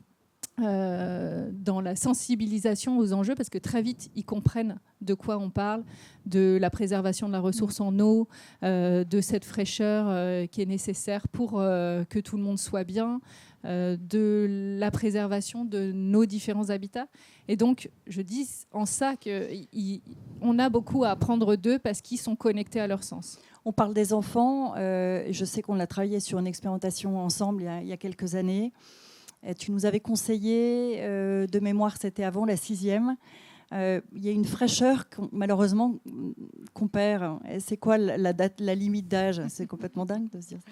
la sensibilisation aux enjeux, parce que très vite, ils comprennent de quoi on parle, de la préservation de la ressource en eau, de cette fraîcheur qui est nécessaire pour que tout le monde soit bien, de la préservation de nos différents habitats. Et donc, je dis en ça qu'on a beaucoup à apprendre d'eux parce qu'ils sont connectés à leur sens. On parle des enfants. Je sais qu'on a travaillé sur une expérimentation ensemble il y a quelques années. Tu nous avais conseillé, de mémoire, c'était avant la 6e, il y a une fraîcheur malheureusement qu'on perd. Et c'est quoi la limite d'âge? C'est complètement dingue de se dire ça.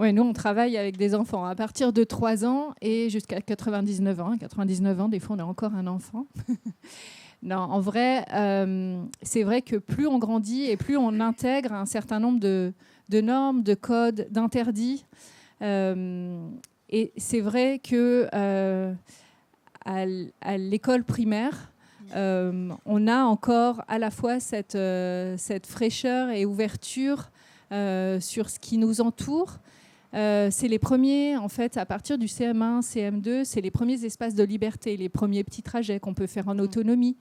Ouais, nous, on travaille avec des enfants à partir de 3 ans et jusqu'à 99 ans. 99 ans, des fois, on a encore un enfant. Non, en vrai, c'est vrai que plus on grandit et plus on intègre un certain nombre de normes, de codes, d'interdits. Et c'est vrai que à l'école primaire, on a encore à la fois cette fraîcheur et ouverture sur ce qui nous entoure. C'est les premiers, en fait, à partir du CM1, CM2, c'est les premiers espaces de liberté, les premiers petits trajets qu'on peut faire en autonomie.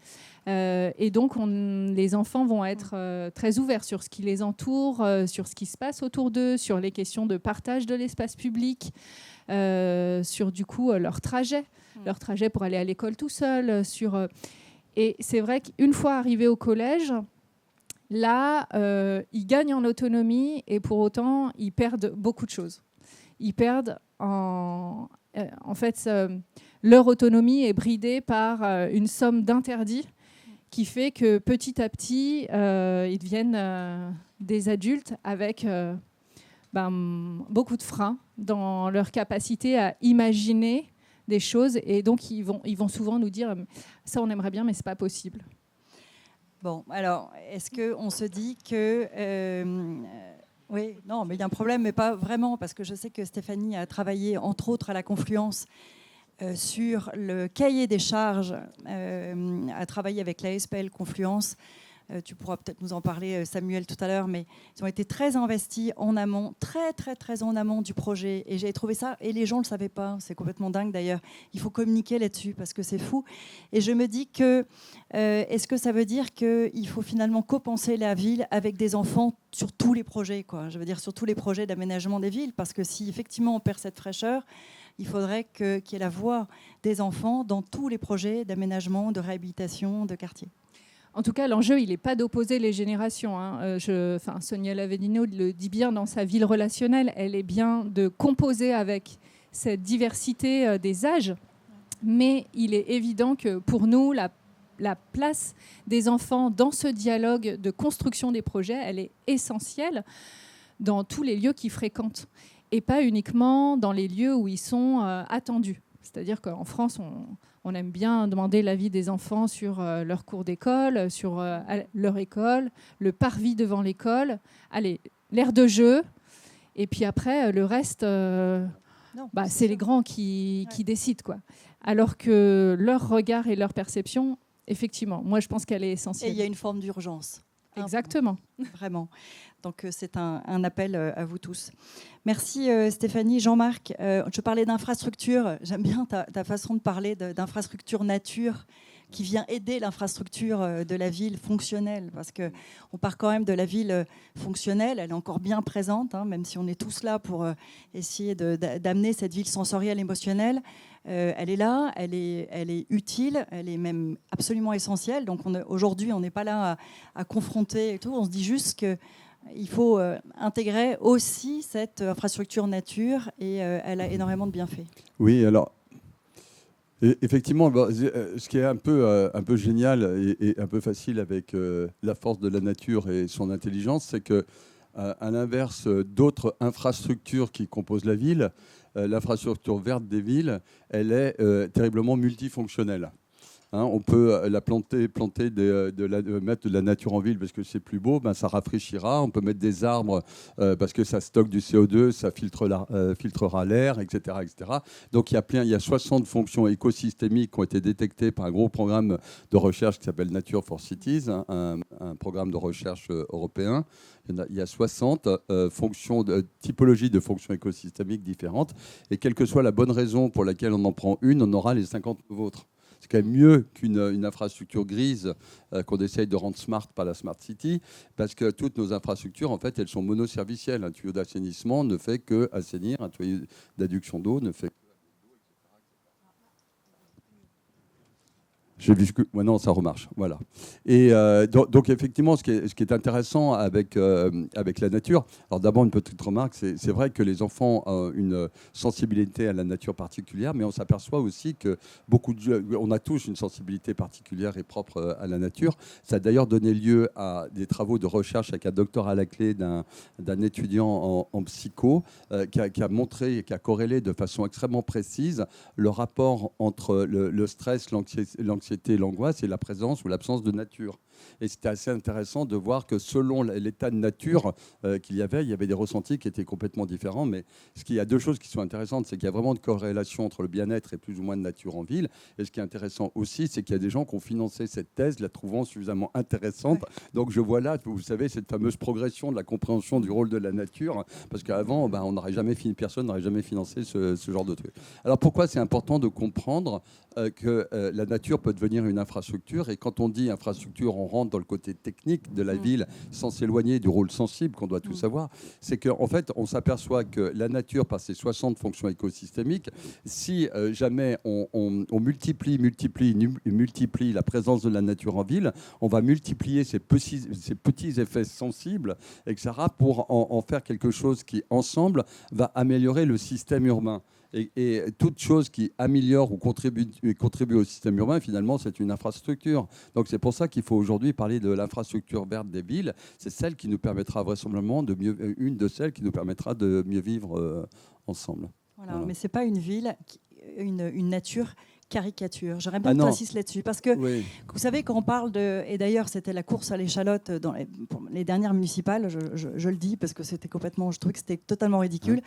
Et donc, les enfants vont être très ouverts sur ce qui les entoure, sur ce qui se passe autour d'eux, sur les questions de partage de l'espace public, sur, du coup, leur trajet pour aller à l'école tout seul. Et c'est vrai qu'une fois arrivés au collège, là, ils gagnent en autonomie et pour autant, ils perdent beaucoup de choses. Ils perdent en fait, leur autonomie est bridée par une somme d'interdits qui fait que petit à petit, ils deviennent des adultes avec beaucoup de freins dans leur capacité à imaginer des choses. Et donc, ils vont souvent nous dire « ça, on aimerait bien, mais ce n'est pas possible ». Bon, alors, est-ce qu'on se dit que... oui, non, mais il y a un problème, mais pas vraiment, parce que je sais que Stéphanie a travaillé, entre autres, à la Confluence sur le cahier des charges, a travaillé avec la SPL Confluence. Tu pourras peut-être nous en parler, Samuel, tout à l'heure, mais ils ont été très investis en amont, très en amont du projet. Et j'ai trouvé ça, et les gens ne le savaient pas, c'est complètement dingue d'ailleurs. Il faut communiquer là-dessus parce que c'est fou. Et je me dis que, est-ce que ça veut dire qu'il faut finalement copenser la ville avec des enfants sur tous les projets, quoi. Je veux dire, sur tous les projets d'aménagement des villes, parce que si effectivement on perd cette fraîcheur, il faudrait qu'il y ait la voix des enfants dans tous les projets d'aménagement, de réhabilitation, de quartier. En tout cas, l'enjeu, il n'est pas d'opposer les générations. Sonia Lavedino le dit bien dans sa ville relationnelle, elle est bien de composer avec cette diversité des âges. Mais il est évident que pour nous, la place des enfants dans ce dialogue de construction des projets, elle est essentielle dans tous les lieux qu'ils fréquentent et pas uniquement dans les lieux où ils sont attendus. C'est-à-dire qu'en France, on aime bien demander l'avis des enfants sur leur cours d'école, sur leur école, le parvis devant l'école, allez, l'aire de jeu. Et puis après, le reste, c'est les grands qui décident, quoi. Alors que leur regard et leur perception, effectivement, moi, je pense qu'elle est essentielle. Et il y a une forme d'urgence. Exactement. Vraiment. Donc, c'est un appel à vous tous. Merci Stéphanie. Jean-Marc, je parlais d'infrastructure. J'aime bien ta façon de parler d'infrastructure nature qui vient aider l'infrastructure de la ville fonctionnelle. Parce qu'on part quand même de la ville fonctionnelle. Elle est encore bien présente, hein, même si on est tous là pour essayer d'amener cette ville sensorielle, émotionnelle. Elle est là, elle est utile, elle est même absolument essentielle. Donc aujourd'hui, on n'est pas là à confronter et tout. On se dit juste qu'il faut intégrer aussi cette infrastructure nature et elle a énormément de bienfaits. Oui, alors effectivement, ce qui est un peu génial et un peu facile avec la force de la nature et son intelligence, c'est que à l'inverse d'autres infrastructures qui composent la ville, l'infrastructure verte des villes, elle est terriblement multifonctionnelle. Hein, on peut la planter mettre de la nature en ville parce que c'est plus beau, ça rafraîchira. On peut mettre des arbres parce que ça stocke du CO2, ça filtrera l'air, etc., etc. Donc il y a 60 fonctions écosystémiques qui ont été détectées par un gros programme de recherche qui s'appelle Nature for Cities, un programme de recherche européen. Il y a 60 typologies de fonctions écosystémiques différentes. Et quelle que soit la bonne raison pour laquelle on en prend une, on aura les 50 autres. C'est quand même mieux qu'une infrastructure grise qu'on essaye de rendre smart par la Smart City, parce que toutes nos infrastructures, en fait, elles sont monoservicielles. Un tuyau d'assainissement ne fait que assainir, un tuyau d'adduction d'eau ne fait que... J'ai vu que maintenant ça remarche, voilà. Et donc effectivement, ce qui est intéressant avec la nature. Alors d'abord une petite remarque, c'est vrai que les enfants ont une sensibilité à la nature particulière, mais on s'aperçoit aussi que on a tous une sensibilité particulière et propre à la nature. Ça a d'ailleurs donné lieu à des travaux de recherche avec un doctorat à la clé d'un étudiant en psycho qui a montré et qui a corrélé de façon extrêmement précise le rapport entre le stress, l'anxiété, l'angoisse et la présence ou l'absence de nature. Et c'était assez intéressant de voir que selon l'état de nature qu'il y avait des ressentis qui étaient complètement différents. Mais il y a deux choses qui sont intéressantes, c'est qu'il y a vraiment de corrélation entre le bien-être et plus ou moins de nature en ville. Et ce qui est intéressant aussi, c'est qu'il y a des gens qui ont financé cette thèse, la trouvant suffisamment intéressante. Ouais. Donc je vois là, vous savez, cette fameuse progression de la compréhension du rôle de la nature, parce qu'avant, personne n'aurait jamais financé ce genre de truc. Alors pourquoi c'est important de comprendre que la nature peut devenir une infrastructure, et quand on dit infrastructure, on rentre dans le côté technique de la ville sans s'éloigner du rôle sensible qu'on doit tous savoir. C'est qu'en fait, on s'aperçoit que la nature, par ses 60 fonctions écosystémiques, si jamais on multiplie la présence de la nature en ville, on va multiplier ces petits effets sensibles, etc., pour en faire quelque chose qui, ensemble, va améliorer le système urbain. Et toute chose qui améliore ou contribue au système urbain, finalement, c'est une infrastructure. Donc c'est pour ça qu'il faut aujourd'hui parler de l'infrastructure verte des villes. C'est celle qui nous permettra vraisemblablement une de celles qui nous permettra de mieux vivre ensemble. Voilà. Mais c'est pas une ville, une nature caricature. J'aimerais bien que tu insistes là-dessus. Parce que, vous savez, quand on parle de... Et d'ailleurs, c'était la course à l'échalote dans les dernières municipales, je le dis, parce que c'était complètement... Je trouvais que c'était totalement ridicule.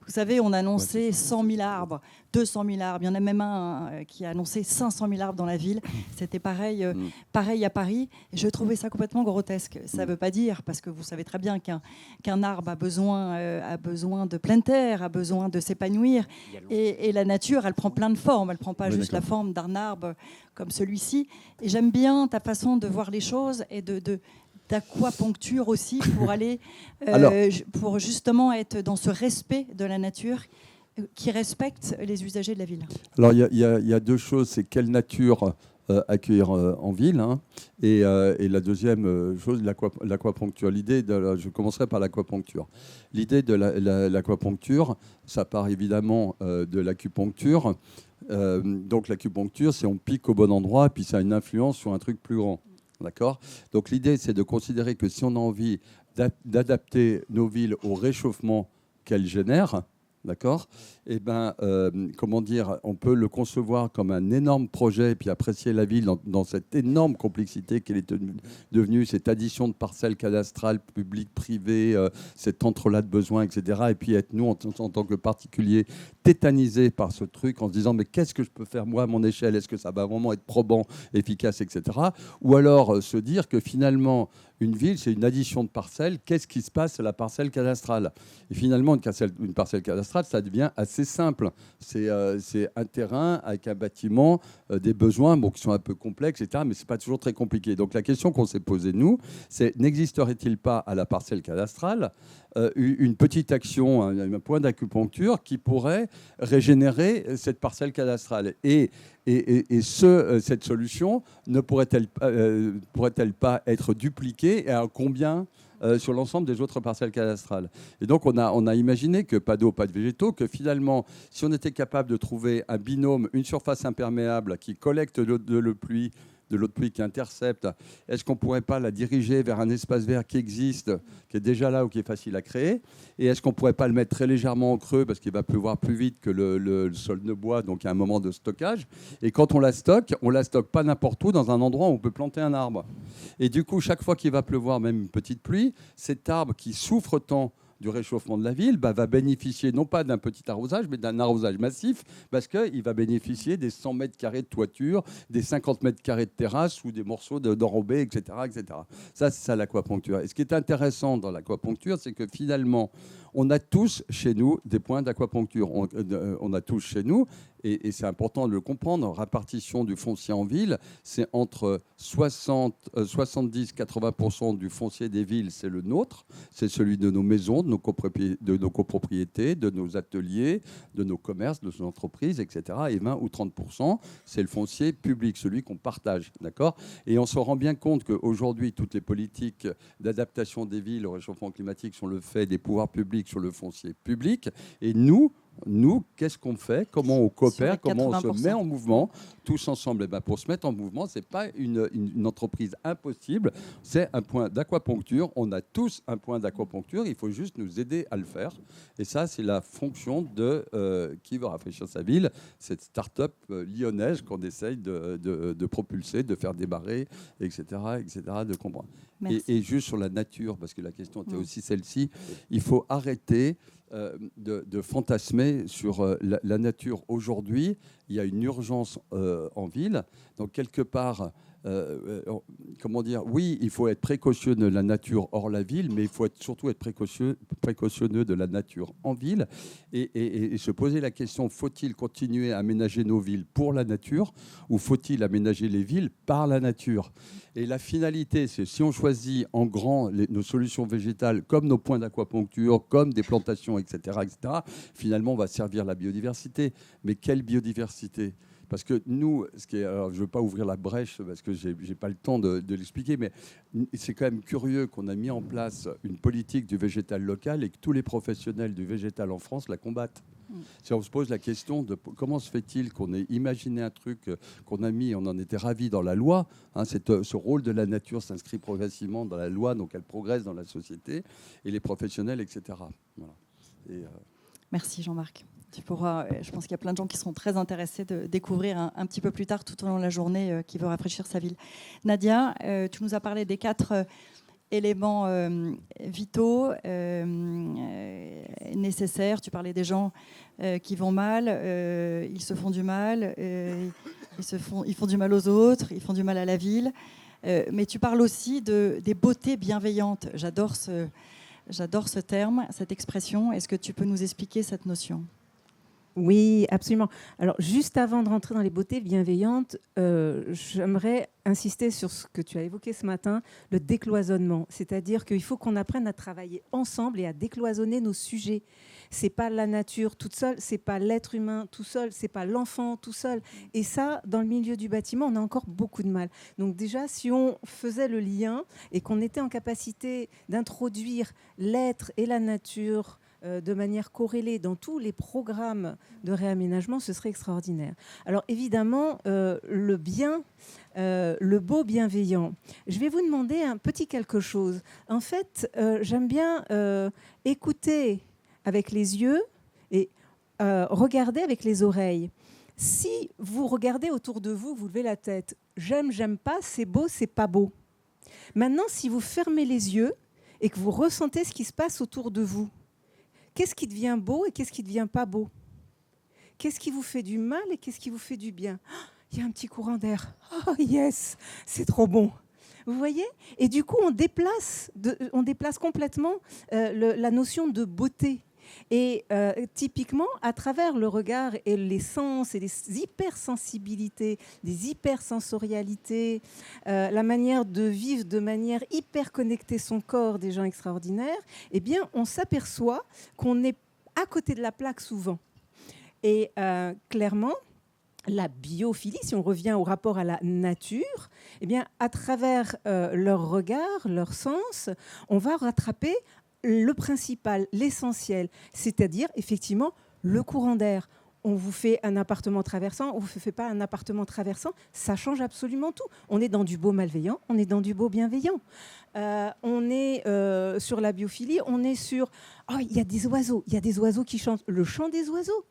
Vous savez, on a annoncé 100 000 arbres, 200 000 arbres. Il y en a même un qui a annoncé 500 000 arbres dans la ville. C'était pareil à Paris. Et je trouvais ça complètement grotesque. Ça ne veut pas dire, parce que vous savez très bien qu'un arbre a besoin de pleine terre, a besoin de s'épanouir. Et la nature, elle prend plein de formes. Elle ne prend pas juste la forme d'un arbre comme celui-ci. Et j'aime bien ta façon de voir les choses et d'aquaponcture aussi pour aller pour justement être dans ce respect de la nature qui respecte les usagers de la ville. Alors il y a deux choses, c'est quelle nature accueillir en ville, et la deuxième chose, l'aquaponcture. Je commencerai par l'aquaponcture. L'idée de l'aquaponcture, ça part évidemment de l'acupuncture. Donc l'acupuncture, c'est on pique au bon endroit, puis ça a une influence sur un truc plus grand. D'accord ? Donc l'idée, c'est de considérer que si on a envie d'adapter nos villes au réchauffement qu'elles génèrent, d'accord ? Eh ben, comment dire, on peut le concevoir comme un énorme projet et puis apprécier la ville dans cette énorme complexité qu'elle est devenue, cette addition de parcelles cadastrales, publiques, privées, cet entrelac de besoins, etc. Et puis être, nous, en tant que particuliers, tétanisés par ce truc en se disant mais qu'est-ce que je peux faire moi à mon échelle ? Est-ce que ça va vraiment être probant, efficace, etc. Ou alors se dire que finalement, une ville, c'est une addition de parcelles. Qu'est-ce qui se passe à la parcelle cadastrale ? Et finalement, une parcelle cadastrale, ça devient assez simple. C'est un terrain avec un bâtiment, des besoins qui sont un peu complexes, etc. Mais ce n'est pas toujours très compliqué. Donc la question qu'on s'est posée, nous, c'est n'existerait-il pas à la parcelle cadastrale une petite action, un point d'acupuncture qui pourrait régénérer cette parcelle cadastrale. Et cette solution ne pourrait-elle pas être dupliquée et à combien sur l'ensemble des autres parcelles cadastrales. Et donc on a imaginé que pas d'eau, pas de végétaux, que finalement, si on était capable de trouver un binôme, une surface imperméable qui collecte de l'eau de pluie qui intercepte, est-ce qu'on ne pourrait pas la diriger vers un espace vert qui existe, qui est déjà là ou qui est facile à créer ? Et est-ce qu'on ne pourrait pas le mettre très légèrement en creux parce qu'il va pleuvoir plus vite que le sol de bois, donc il y a un moment de stockage. Et quand on la stocke pas n'importe où, dans un endroit où on peut planter un arbre. Et du coup, chaque fois qu'il va pleuvoir, même une petite pluie, cet arbre qui souffre tant du réchauffement de la ville va bénéficier non pas d'un petit arrosage, mais d'un arrosage massif, parce qu'il va bénéficier des 100 mètres carrés de toiture, des 50 mètres carrés de terrasse ou des morceaux d'enrobés, etc., etc. Ça, c'est ça l'aquaponcture. Et ce qui est intéressant dans l'aquaponcture, c'est que finalement, on a tous chez nous des points d'aquaponcture. On a tous chez nous et c'est important de le comprendre, répartition du foncier en ville, c'est entre 70-80% du foncier des villes, c'est le nôtre, c'est celui de nos maisons, de nos copropriétés, de nos ateliers, de nos commerces, de nos entreprises, etc. Et 20 ou 30%, c'est le foncier public, celui qu'on partage, d'accord ? Et on se rend bien compte qu'aujourd'hui, toutes les politiques d'adaptation des villes au réchauffement climatique sont le fait des pouvoirs publics sur le foncier public. Et nous, qu'est-ce qu'on fait ? Comment on coopère ? Comment on se met en mouvement tous ensemble ? Et ben pour se mettre en mouvement, ce n'est pas une entreprise impossible, c'est un point d'aquaponcture. On a tous un point d'aquaponcture, il faut juste nous aider à le faire. Et ça, c'est la fonction de Qui veut rafraîchir sa ville, cette start-up lyonnaise qu'on essaye de propulser, de faire démarrer, etc., de comprendre. Et juste sur la nature, parce que la question était aussi celle-ci, il faut arrêter de fantasmer sur la nature. Aujourd'hui, il y a une urgence en ville. Donc, quelque part, comment dire, oui, il faut être précautionneux de la nature hors la ville, mais il faut surtout être précautionneux de la nature en ville et se poser la question, faut-il continuer à aménager nos villes pour la nature ou faut-il aménager les villes par la nature ? Et la finalité, c'est si on choisit en grand nos solutions végétales comme nos points d'aquaponcture, comme des plantations, etc., finalement, on va servir la biodiversité. Mais quelle biodiversité ? Parce que nous, alors je ne veux pas ouvrir la brèche parce que je n'ai pas le temps de l'expliquer, mais c'est quand même curieux qu'on a mis en place une politique du végétal local et que tous les professionnels du végétal en France la combattent. Si on se pose la question de comment se fait-il qu'on ait imaginé un truc qu'on a mis, on en était ravis dans la loi, hein, ce rôle de la nature s'inscrit progressivement dans la loi, donc elle progresse dans la société, et les professionnels, etc. Voilà. Merci Jean-Marc. Je pense qu'il y a plein de gens qui seront très intéressés de découvrir un petit peu plus tard, tout au long de la journée, Qui veut rafraîchir sa ville. Nadia, tu nous as parlé des 4 éléments vitaux, nécessaires. Tu parlais des gens qui vont mal, ils se font du mal, ils font du mal aux autres, ils font du mal à la ville. Mais tu parles aussi des beautés bienveillantes. J'adore ce terme, cette expression. Est-ce que tu peux nous expliquer cette notion ? Oui, absolument. Alors, juste avant de rentrer dans les beautés bienveillantes, j'aimerais insister sur ce que tu as évoqué ce matin, le décloisonnement. C'est-à-dire qu'il faut qu'on apprenne à travailler ensemble et à décloisonner nos sujets. Ce n'est pas la nature toute seule, ce n'est pas l'être humain tout seul, ce n'est pas l'enfant tout seul. Et ça, dans le milieu du bâtiment, on a encore beaucoup de mal. Donc déjà, si on faisait le lien et qu'on était en capacité d'introduire l'être et la nature de manière corrélée dans tous les programmes de réaménagement, ce serait extraordinaire. Alors évidemment, le bien, le beau bienveillant. Je vais vous demander un petit quelque chose. En fait, j'aime bien écouter avec les yeux et regarder avec les oreilles. Si vous regardez autour de vous, vous levez la tête. J'aime, j'aime pas, c'est beau, c'est pas beau. Maintenant, si vous fermez les yeux et que vous ressentez ce qui se passe autour de vous, qu'est-ce qui devient beau et qu'est-ce qui ne devient pas beau ? Qu'est-ce qui vous fait du mal et qu'est-ce qui vous fait du bien ? Il y a un petit courant d'air. Oh yes, c'est trop bon. Vous voyez ? Et du coup, on déplace complètement la notion de beauté. Et typiquement, à travers le regard et les sens et les hypersensibilités, des hypersensorialités, la manière de vivre de manière hyper connectée son corps des gens extraordinaires, eh bien, on s'aperçoit qu'on est à côté de la plaque souvent. Et clairement, la biophilie, si on revient au rapport à la nature, eh bien, à travers leur regard, leur sens, on va rattraper le principal, l'essentiel, c'est-à-dire effectivement le courant d'air. On vous fait un appartement traversant, on ne vous fait pas un appartement traversant, ça change absolument tout. On est dans du beau malveillant, on est dans du beau bienveillant. On est sur la biophilie, on est sur... Oh, il y a des oiseaux qui chantent. Le chant des oiseaux.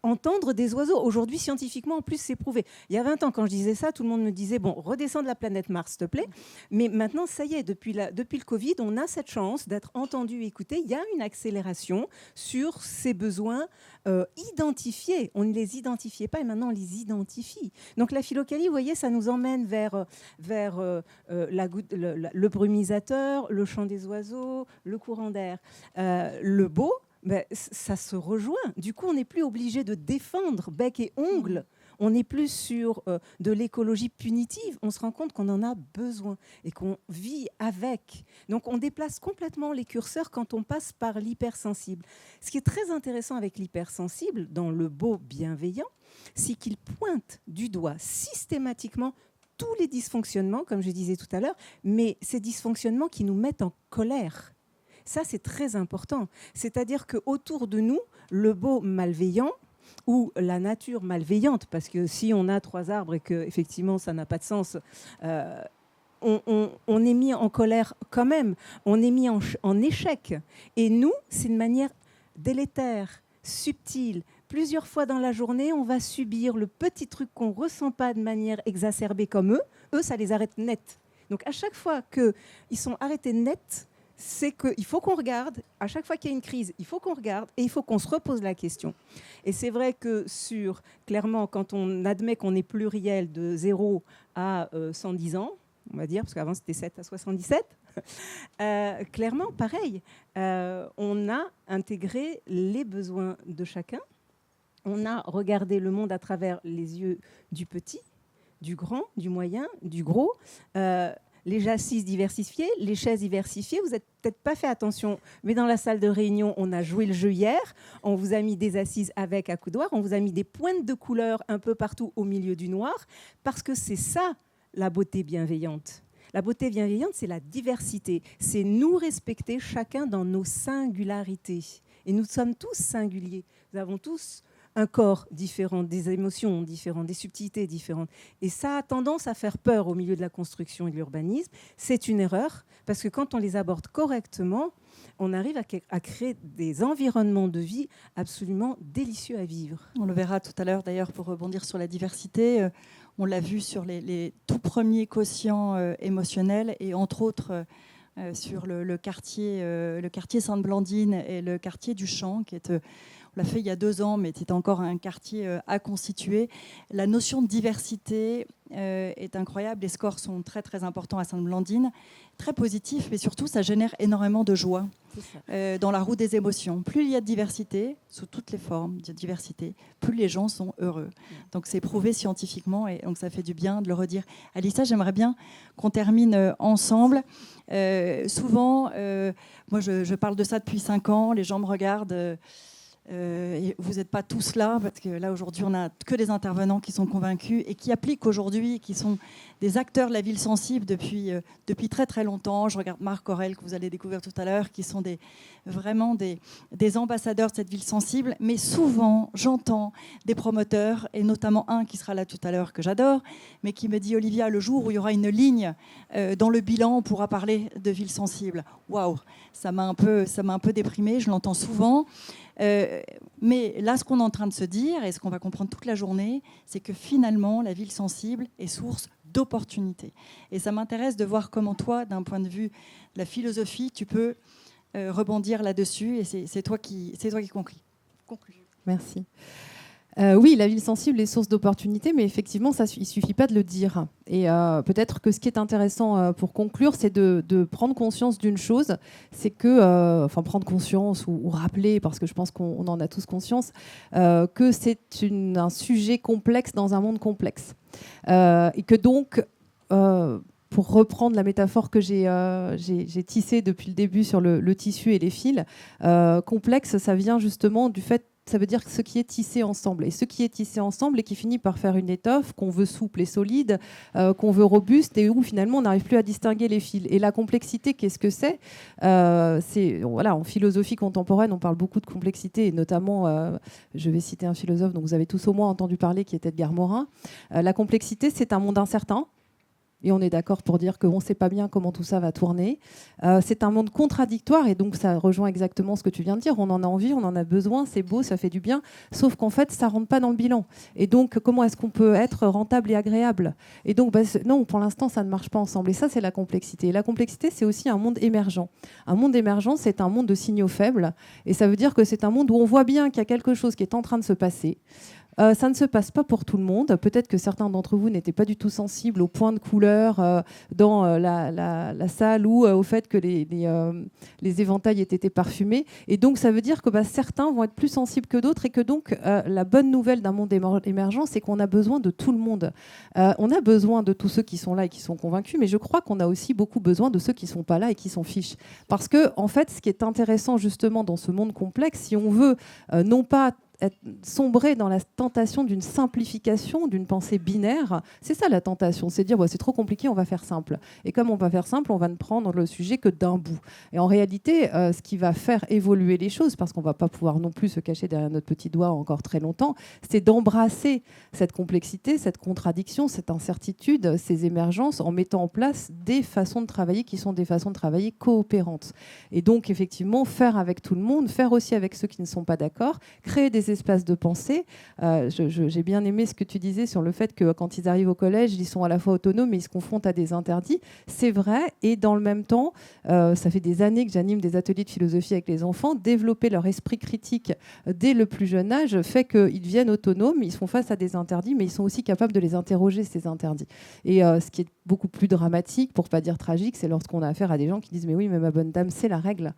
Entendre des oiseaux. Aujourd'hui, scientifiquement, en plus, c'est prouvé. Il y a 20 ans, quand je disais ça, tout le monde me disait, bon, redescends de la planète Mars, s'il te plaît. Mais maintenant, ça y est, depuis le Covid, on a cette chance d'être entendu et écouté. Il y a une accélération sur ces besoins identifiés. On ne les identifiait pas et maintenant, on les identifie. Donc, la philokalie, vous voyez, ça nous emmène vers le brumisateur, le chant des oiseaux, le courant d'air. Le beau, ça se rejoint. Du coup, on n'est plus obligé de défendre bec et ongles. On n'est plus sur de l'écologie punitive. On se rend compte qu'on en a besoin et qu'on vit avec. Donc, on déplace complètement les curseurs quand on passe par l'hypersensible. Ce qui est très intéressant avec l'hypersensible, dans le beau bienveillant, c'est qu'il pointe du doigt systématiquement tous les dysfonctionnements, comme je disais tout à l'heure, mais ces dysfonctionnements qui nous mettent en colère. Ça, c'est très important. C'est-à-dire qu'autour de nous, le beau malveillant ou la nature malveillante, parce que si on a 3 arbres et qu'effectivement ça n'a pas de sens, on est mis en colère quand même, on est mis en échec. Et nous, c'est une manière délétère, subtile. Plusieurs fois dans la journée, on va subir le petit truc qu'on ne ressent pas de manière exacerbée comme eux. Eux, ça les arrête net. Donc à chaque fois qu'ils sont arrêtés net, c'est qu'il faut qu'on regarde, à chaque fois qu'il y a une crise, il faut qu'on regarde et il faut qu'on se repose la question. Et c'est vrai que clairement, quand on admet qu'on est pluriel de 0 à 110 ans, on va dire, parce qu'avant c'était 7 à 77, clairement, pareil, on a intégré les besoins de chacun, on a regardé le monde à travers les yeux du petit, du grand, du moyen, du gros, les assises diversifiées, les chaises diversifiées. Vous n'avez peut-être pas fait attention, mais dans la salle de réunion, on a joué le jeu hier. On vous a mis des assises avec accoudoir. On vous a mis des pointes de couleur un peu partout au milieu du noir, parce que c'est ça, la beauté bienveillante. La beauté bienveillante, c'est la diversité. C'est nous respecter chacun dans nos singularités. Et nous sommes tous singuliers. Nous avons tous un corps différent, des émotions différentes, des subtilités différentes. Et ça a tendance à faire peur au milieu de la construction et de l'urbanisme. C'est une erreur, parce que quand on les aborde correctement, on arrive à créer des environnements de vie absolument délicieux à vivre. On le verra tout à l'heure, d'ailleurs, pour rebondir sur la diversité. On l'a vu sur les tout premiers quotients émotionnels, et entre autres sur le quartier Sainte-Blandine et le quartier du Champ, qui est... On l'a fait il y a 2 ans, mais c'était encore un quartier à constituer. La notion de diversité est incroyable. Les scores sont très, très importants à Sainte-Blandine. Très positifs, mais surtout, ça génère énormément de joie dans la roue des émotions. Plus il y a de diversité, sous toutes les formes de diversité, plus les gens sont heureux. Donc, c'est prouvé scientifiquement, et donc ça fait du bien de le redire. Alissa, j'aimerais bien qu'on termine ensemble. Souvent, moi, je parle de ça depuis 5 ans. Les gens me regardent... et vous n'êtes pas tous là, parce que là aujourd'hui on n'a que des intervenants qui sont convaincus et qui appliquent aujourd'hui, qui sont des acteurs de la ville sensible depuis très très longtemps. Je regarde Marc Aurel, que vous allez découvrir tout à l'heure, qui sont vraiment des ambassadeurs de cette ville sensible. Mais souvent j'entends des promoteurs, et notamment un qui sera là tout à l'heure que j'adore, mais qui me dit: Olivia, le jour où il y aura une ligne dans le bilan, on pourra parler de ville sensible. Waouh, ça m'a un peu déprimée, je l'entends souvent. Mais là, ce qu'on est en train de se dire, et ce qu'on va comprendre toute la journée, c'est que finalement, la ville sensible est source d'opportunités. Et ça m'intéresse de voir comment toi, d'un point de vue de la philosophie, tu peux rebondir là-dessus. Et c'est toi qui conclus. Merci. Oui, la ville sensible est source d'opportunités, mais effectivement, il ne suffit pas de le dire. Et peut-être que ce qui est intéressant pour conclure, c'est de prendre conscience d'une chose, c'est que, prendre conscience ou rappeler, parce que je pense qu'on en a tous conscience, que c'est un sujet complexe dans un monde complexe. Et que donc... pour reprendre la métaphore que j'ai tissée depuis le début sur le tissu et les fils, complexe, ça vient justement du fait, ça veut dire ce qui est tissé ensemble. Et ce qui est tissé ensemble et qui finit par faire une étoffe qu'on veut souple et solide, qu'on veut robuste, et où finalement on n'arrive plus à distinguer les fils. Et la complexité, qu'est-ce que c'est voilà, en philosophie contemporaine, on parle beaucoup de complexité, et notamment, je vais citer un philosophe dont vous avez tous au moins entendu parler, qui est Edgar Morin. La complexité, c'est un monde incertain. Et on est d'accord pour dire qu'on ne sait pas bien comment tout ça va tourner. C'est un monde contradictoire, et donc ça rejoint exactement ce que tu viens de dire. On en a envie, on en a besoin, c'est beau, ça fait du bien, sauf qu'en fait, ça ne rentre pas dans le bilan. Et donc, comment est-ce qu'on peut être rentable et agréable ? Et donc, non, pour l'instant, ça ne marche pas ensemble. Et ça, c'est la complexité. Et la complexité, c'est aussi un monde émergent. Un monde émergent, c'est un monde de signaux faibles. Et ça veut dire que c'est un monde où on voit bien qu'il y a quelque chose qui est en train de se passer. Ça ne se passe pas pour tout le monde. Peut-être que certains d'entre vous n'étaient pas du tout sensibles aux points de couleur dans la salle ou au fait que les éventails aient été parfumés. Et donc, ça veut dire que certains vont être plus sensibles que d'autres et que donc, la bonne nouvelle d'un monde émergent, c'est qu'on a besoin de tout le monde. On a besoin de tous ceux qui sont là et qui sont convaincus, mais je crois qu'on a aussi beaucoup besoin de ceux qui ne sont pas là et qui s'en fichent. Parce que, en fait, ce qui est intéressant justement dans ce monde complexe, si on veut non pas sombrer dans la tentation d'une simplification, d'une pensée binaire. C'est ça la tentation, c'est dire c'est trop compliqué, on va faire simple. Et comme on va faire simple, on va ne prendre le sujet que d'un bout. Et en réalité, ce qui va faire évoluer les choses, parce qu'on ne va pas pouvoir non plus se cacher derrière notre petit doigt encore très longtemps, c'est d'embrasser cette complexité, cette contradiction, cette incertitude, ces émergences, en mettant en place des façons de travailler qui sont des façons de travailler coopérantes. Et donc, effectivement, faire avec tout le monde, faire aussi avec ceux qui ne sont pas d'accord, créer des espaces de pensée. J'ai bien aimé ce que tu disais sur le fait que quand ils arrivent au collège, ils sont à la fois autonomes mais ils se confrontent à des interdits. C'est vrai, et dans le même temps, ça fait des années que j'anime des ateliers de philosophie avec les enfants. Développer leur esprit critique dès le plus jeune âge fait qu'ils deviennent autonomes, ils font face à des interdits, mais ils sont aussi capables de les interroger, ces interdits. Et ce qui est beaucoup plus dramatique, pour ne pas dire tragique, c'est lorsqu'on a affaire à des gens qui disent « mais oui, mais ma bonne dame, c'est la règle,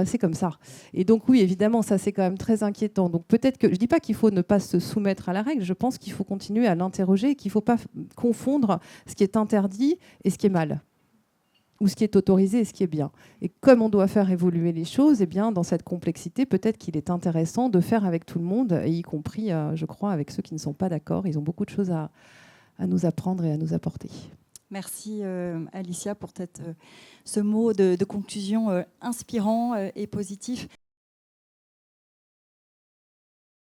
c'est comme ça ». Et donc oui, évidemment, ça c'est quand même très inquiétant. Donc peut-être que, je ne dis pas qu'il faut ne pas se soumettre à la règle, je pense qu'il faut continuer à l'interroger et qu'il ne faut pas confondre ce qui est interdit et ce qui est mal, ou ce qui est autorisé et ce qui est bien. Et comme on doit faire évoluer les choses, eh bien, dans cette complexité, peut-être qu'il est intéressant de faire avec tout le monde, et y compris, je crois, avec ceux qui ne sont pas d'accord. Ils ont beaucoup de choses à nous apprendre et à nous apporter. Merci Alicia pour ce mot de conclusion inspirant et positif.